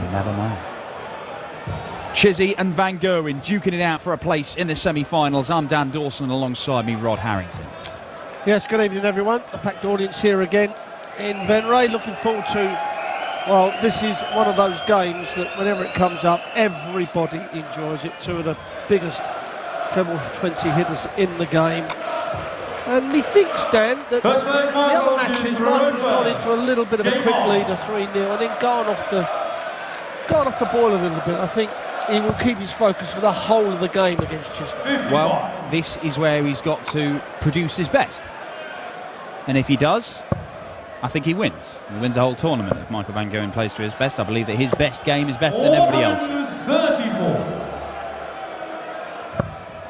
You never know. Chizzy and Van Gerwen duking it out for a place in the semi-finals. I'm Dan Dawson, alongside me, Rod Harrington. Yes, good evening, everyone. A packed audience here again in Venray. Looking forward to, well, this is one of those games that whenever it comes up, everybody enjoys it. Two of the biggest treble 20 hitters in the game. And methinks, Dan, that the other matches, Michael's gone into a little bit of a quick lead, a 3-0, and then gone off the boil a little bit. I think he will keep his focus for the whole of the game against Chisnall. Well, this is where he's got to produce his best. And if he does, I think he wins. He wins the whole tournament if Michael Van Gerwen plays to his best. I believe that his best game is better than everybody else. 34.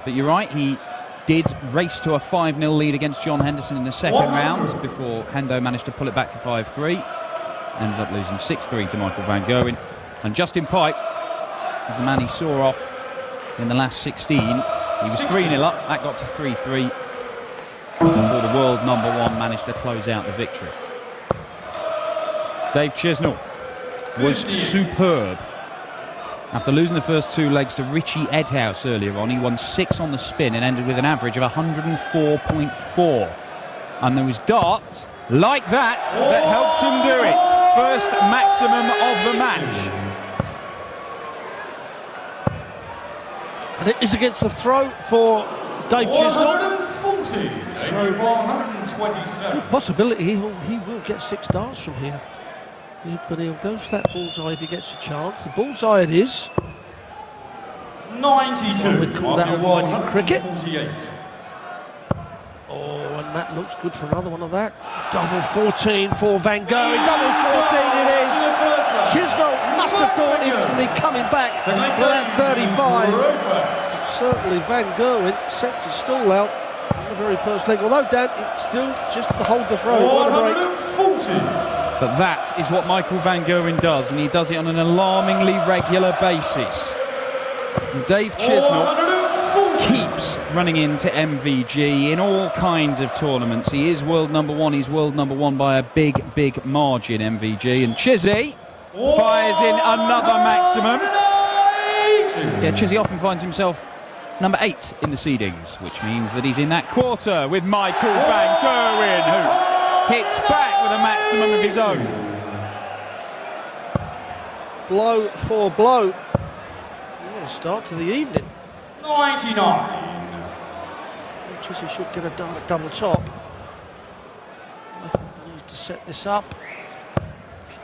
But you're right, he did race to a 5-0 lead against John Henderson in the second round before Hendo managed to pull it back to 5-3. Ended up losing 6-3 to Michael Van Gerwen. And Justin Pipe is the man he saw off in the last 16. He was 3-0 up, that got to 3-3 before the world #1 managed to close out the victory. Dave Chisnall was superb. After losing the first two legs to Richie Edhouse earlier on, he won 6 on the spin and ended with an average of 104.4. And there was darts like that helped him do it. First maximum of the match. And it is against the throw for Dave Chisnall. 140, so 127. Possibility he will get 6 darts from here. But he'll go for that bullseye if he gets a chance. The bullseye it is. 92. We'd call that a wide in cricket. 48. Oh, and that looks good for another one of that. Double 14 for Van Gerwen. Double 14 it is. Chisnall must have thought he was going to be coming back for that 35. Certainly Van Gerwen sets his stall out on the very first leg. Although, Dan, it's still just to hold the throw. 140. But that is what Michael Van Gerwen does, and he does it on an alarmingly regular basis. And Dave Chisnall keeps running into MVG in all kinds of tournaments. He is world #1. He's world #1 by a big, big margin, MVG. And Chizzy fires in another maximum. Yeah, Chizzy often finds himself number 8 in the seedings, which means that he's in that quarter with Michael Van Gerwen, who hits back with a maximum of his own. Blow for blow. What a start to the evening. 99. Chizzy should get a dart at double top. Needs to set this up.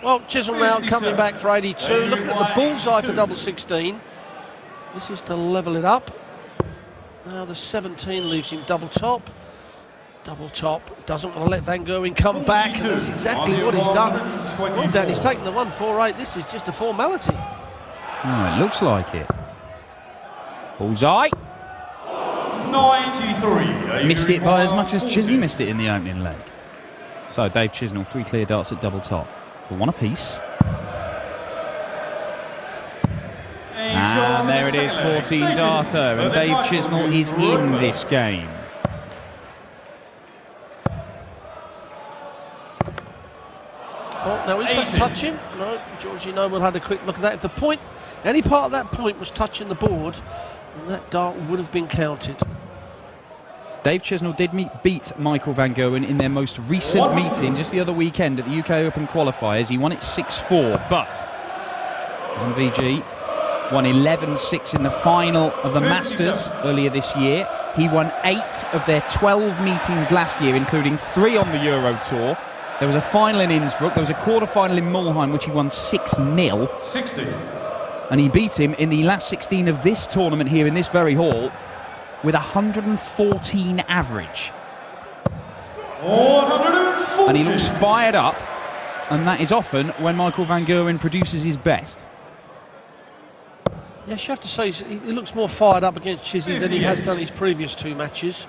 Well, Chisnall now coming back for 82. Looking at the bullseye for double 16. This is to level it up. Now the 17 leaves him double top. Double top, doesn't want to let Van Gerwen come back, and that's exactly what he's done. Well, Dan, he's taken the 148. This is just a formality. Oh, it looks like it. Bullseye. 93. Missed it by as much as Chizzy missed it in the opening leg. So Dave Chisnall, 3 clear darts at double top for 1 apiece. And there it is, 14 darter, and Dave Chisnall is in this game. Oh, now is that touching? No, Georgie Noble had a quick look at that. If the point, any part of that point was touching the board, then that dart would have been counted. Dave Chisnall did beat Michael Van Gerwen in their most recent meeting just the other weekend at the UK Open qualifiers. He won it 6-4, but MVG won 11-6 in the final of the Masters earlier this year. He won 8 of their 12 meetings last year, including 3 on the Euro Tour. There was a final in Innsbruck, there was a quarter-final in Mulheim, which he won 6-0. 60. And he beat him in the last 16 of this tournament here in this very hall with 114 average. 140. And he looks fired up, and that is often when Michael Van Gerwen produces his best. Yes, you have to say he looks more fired up against Chizzy than he has done his previous 2 matches.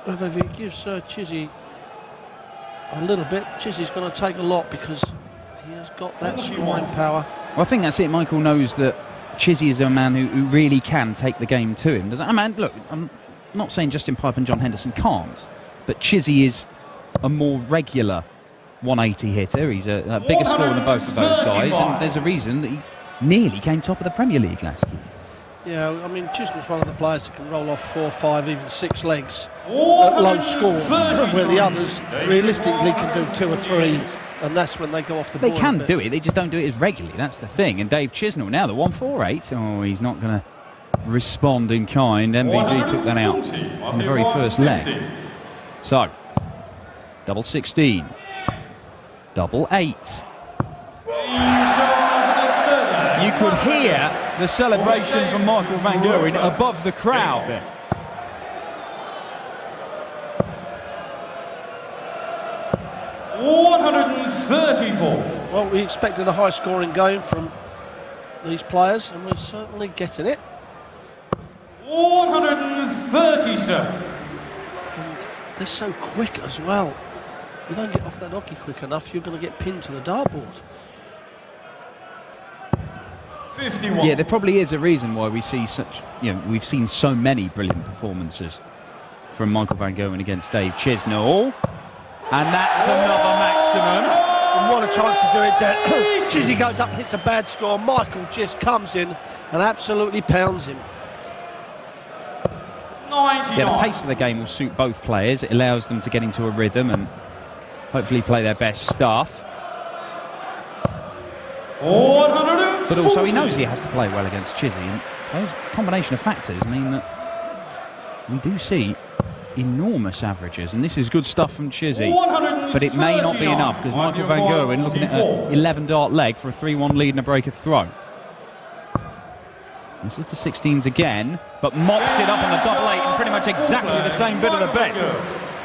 If he gives Chizzy a little bit, Chizzy's going to take a lot because he has got that scoring power. Well, I think that's it. Michael knows that Chizzy is a man who really can take the game to him. I mean, look, I'm not saying Justin Pipe and John Henderson can't, but Chizzy is a more regular 180 hitter. He's a bigger scorer than both of those guys, and there's a reason that he nearly came top of the Premier League last year. Yeah, I mean, Chisnall's one of the players that can roll off 4, 5, even 6 legs at low scores, where the others realistically can do 2 or 3, and that's when they go off the board. They can do it, they just don't do it as regularly, that's the thing. And Dave Chisnall now, the 148, oh, he's not going to respond in kind. MVG took that out in the very first leg. So, double 16, double 8. You could hear the celebration from Michael van Gerwen above the crowd there. $134. Well, we expected a high-scoring game from these players, and we're certainly getting it. 137. And they're so quick as well. If you don't get off that hockey quick enough, you're going to get pinned to the dartboard. 51. Yeah, there probably is a reason why we see such, we've seen so many brilliant performances from Michael van Gerwen against Dave Chisnall. And that's another maximum. And what a chance to do it there. Chizzy goes up, hits a bad score. Michael just comes in and absolutely pounds him. 99. Yeah, the pace of the game will suit both players. It allows them to get into a rhythm and hopefully play their best stuff. 140. But also he knows he has to play well against Chizzy, and those combination of factors mean that we do see enormous averages, and this is good stuff from Chizzy, but it may not be enough because Michael van Gerwen looking at an 11 dart leg for a 3-1 lead and a break of throw. This is the 16s again, but mops it up on the double 8 and pretty much exactly the same bit of the bet.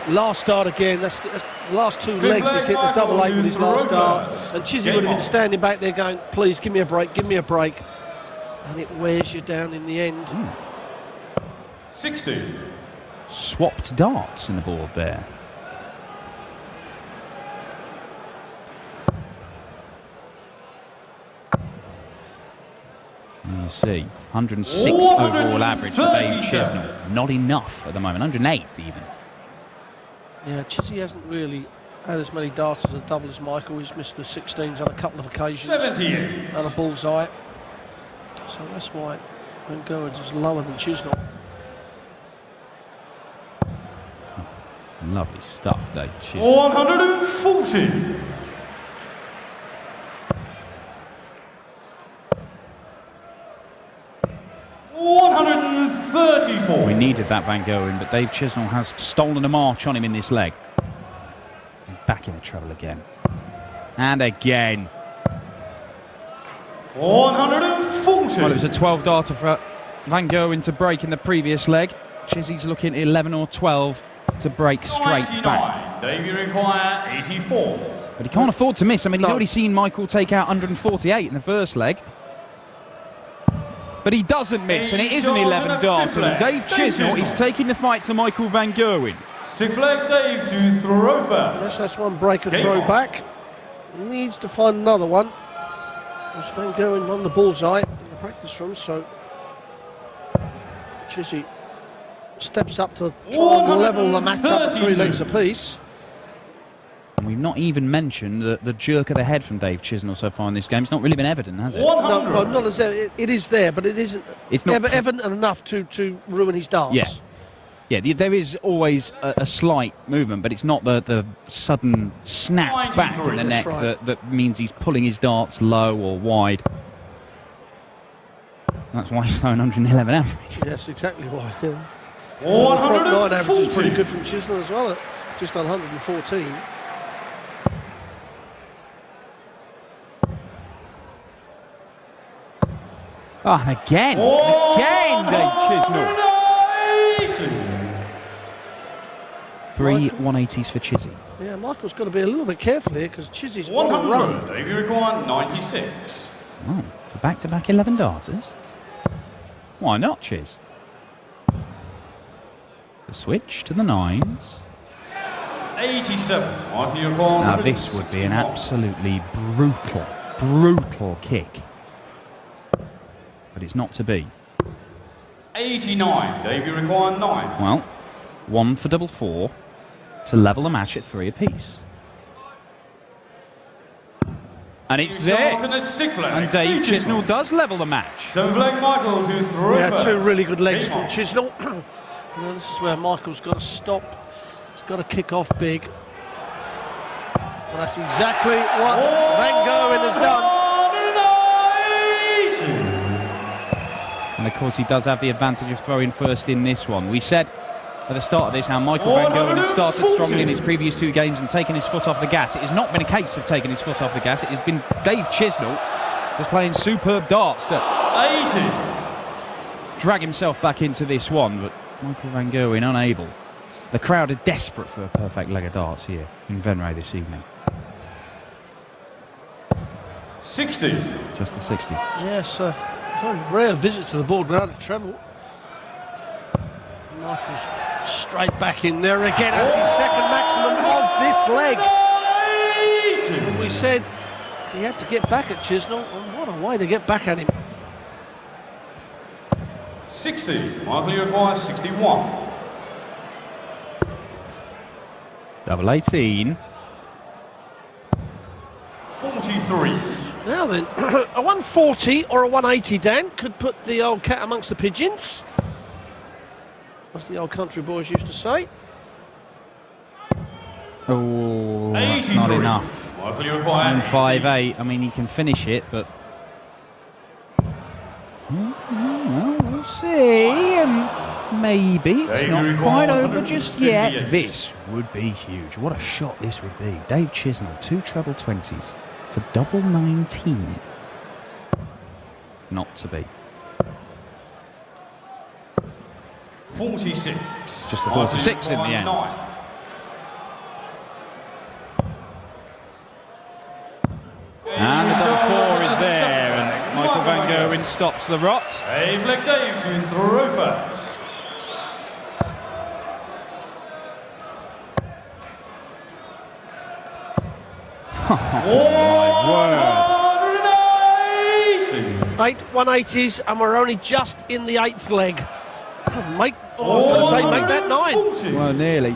Last dart again, that's the last 2 legs he's hit the double 8 with his last dart, and Chizzy would have been standing back there going, please give me a break, give me a break, and it wears you down in the end. 60. Swapped darts in the board there. You see, 106 overall average for Dave Chisnall. Not enough at the moment, 108 even. Yeah, Chizzy hasn't really had as many darts as a double as Michael. He's missed the 16s on a couple of occasions. 78. And a bullseye. So that's why Van Gerwen's is lower than Chisnall. Lovely stuff, Dave Chisnall. 140. We needed that Van Gerwen, but Dave Chisnall has stolen a march on him in this leg. And back in the trouble again. And again. 140. Well, it was a 12 darter for Van Gerwen to break in the previous leg. Chizzy's looking at 11 or 12 to break straight 99. back. Dave, you require 84. But he can't afford to miss. I mean, he's No. already seen Michael take out 148 in the first leg. But he doesn't miss, and it is an 11 darter. And Dave Chisnall is taking the fight to Michael van Gerwen. 6 flag Dave to throw first. Yes, that's one break and Game throw on. back. He needs to find another one. As Van Gerwen won the bullseye in the practice room, so Chizzy steps up to try and level the match up to 3 legs apiece. And we've not even mentioned the jerk of the head from Dave Chisnall so far in this game. It's not really been evident, has it? 100. No, not as there. It is there, but it isn't It's not evident enough to ruin his darts. Yeah. Yeah, there is always a slight movement, but it's not the sudden snap back in the neck That's right. that means he's pulling his darts low or wide. That's why he's throwing 111 average. Yes, exactly why. Yeah. The front line average is pretty 140. good from Chisnall as well, at just on 114. Oh, and again, Dave Chisnall. 3 180s for Chizzy. Yeah, Michael's got to be a little bit careful here because Chizzy's on a run. 100. Dave, you require 96. Oh, for back-to-back 11 darters. Why not, Chiz? The switch to the 9s. 87. Now this would be an absolutely brutal kick. But it's not to be. 89. Dave, you require 9. Well, 1 for double 4 to level the match at 3 apiece. And it's there. And Dave Chisnall does level the match. 7 flag Michael to throw Yeah, first. 2 really good legs Game from on. Chisnall. You know, this is where Michael's got to stop. He's got to kick off big. And that's exactly what Van Gerwen has done. And of course he does have the advantage of throwing first in this one. We said at the start of this how Michael Van Gerwen has started strongly in his previous 2 games and taken his foot off the gas. It has not been a case of taking his foot off the gas. It has been Dave Chisnall who's playing superb darts to drag himself back into this one, but Michael Van Gerwen unable. The crowd are desperate for a perfect leg of darts here in Venray this evening. 60. Just the 60. Yes, very rare visits to the board without a treble. Michael's straight back in there again. That's his second maximum of this leg. We said he had to get back at Chisnall, and what a way to get back at him. 60. Michael, you require 61. Double 18. 43. Now then, a 140 or a 180, Dan, could put the old cat amongst the pigeons, as the old country boys used to say. Oh, that's not enough. Michael, you require 5-8. I mean, he can finish it, but we'll see. Maybe it's not quite over just yet. This would be huge. What a shot this would be. Dave Chisnall, 2 treble 20s for double 19. Not to be. 46. Just the 46 in the end. 9. And the double 4 is there, and Michael Van Gerwen stops the rot. Dave leg Dave to throw first. Oh my word. 8 180s, and we're only just in the 8th leg. Make that 9. Well, nearly.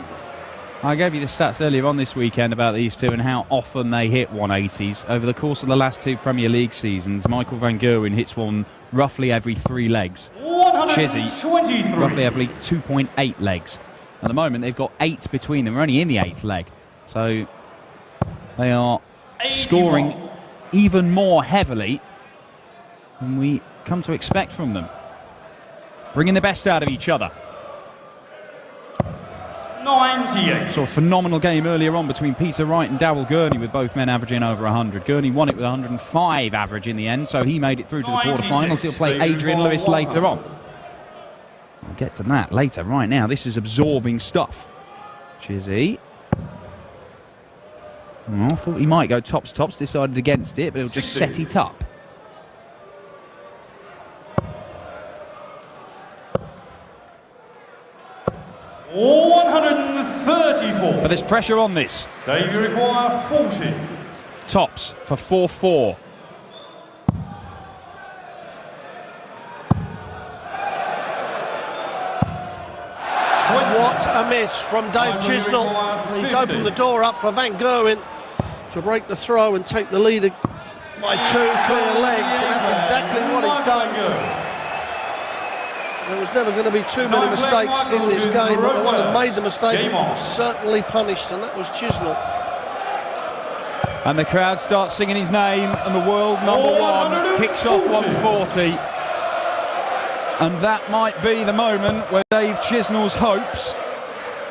I gave you the stats earlier on this weekend about these two and how often they hit 180s. Over the course of the last 2 Premier League seasons, Michael Van Gerwen hits one roughly every 3 legs. Chizzy, roughly every 2.8 legs. At the moment, they've got 8 between them. We're only in the 8th leg. So they are scoring even more heavily than we come to expect from them. Bringing the best out of each other. 98. Saw a phenomenal game earlier on between Peter Wright and Darryl Gurney, with both men averaging over 100. Gurney won it with 105 average in the end, so he made it through to the quarterfinals. He'll play Adrian Lewis later on. We'll get to that later. Right now, this is absorbing stuff. Chizzy. I thought he might go tops, decided against it, but he'll just set it up. $134. But there's pressure on this. Dave, you require 40. Tops for 4-4. What a miss from Dave Chisnall. He's opened the door up for Van Gerwen to break the throw and take the lead by 2 clear legs, and that's exactly what he's done. There was never going to be too many mistakes in this game, but the one that made the mistake was certainly punished, and that was Chisnall. And the crowd starts singing his name, and the world number 1 kicks off 140. And that might be the moment where Dave Chisnall's hopes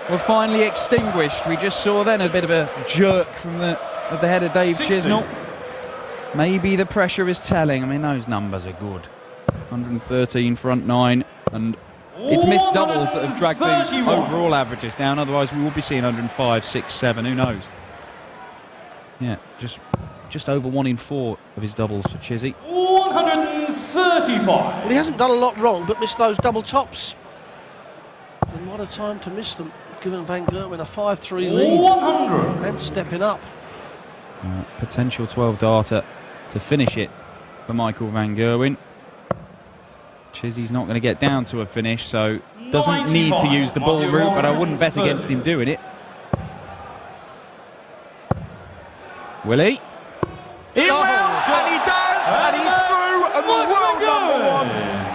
were finally extinguished. We just saw then a bit of a jerk from the head of Dave Chisnall. Maybe the pressure is telling. I mean, those numbers are good. 113 front 9, and it's missed doubles that have dragged the overall averages down. Otherwise, we will be seeing 105, 6, 7. Who knows? Yeah, just over 1 in 4 of his doubles for Chizzy. 135. Well, he hasn't done a lot wrong, but missed those double tops. And what a time to miss them, giving Van Gerwen a 5-3 lead 100. and stepping up. Potential 12 darter to finish it for Michael Van Gerwen. Chizzy's not going to get down to a finish, so doesn't need to use the ball route, but I wouldn't bet against him doing it. Will he? He will! And he does, and he's through, and the world number one.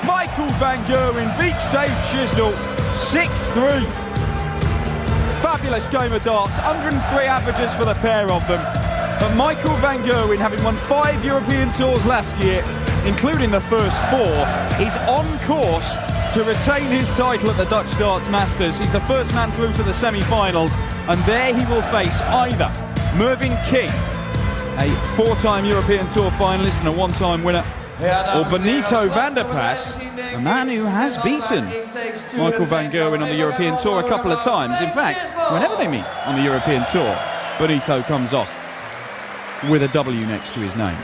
Michael van Gerwen beats Dave Chisnall 6-3. Fabulous game of darts, 103 averages for the pair of them. But Michael van Gerwen, having won 5 European Tours last year, including the first 4, is on course to retain his title at the Dutch Darts Masters. He's the first man through to the semi-finals, and there he will face either Mervyn King, a 4-time European Tour finalist and a 1-time winner, or Benito van der Pas, a man who has beaten Michael van Gerwen on the European Tour a couple of times. In fact, whenever they meet on the European Tour, Benito comes off with a W next to his name.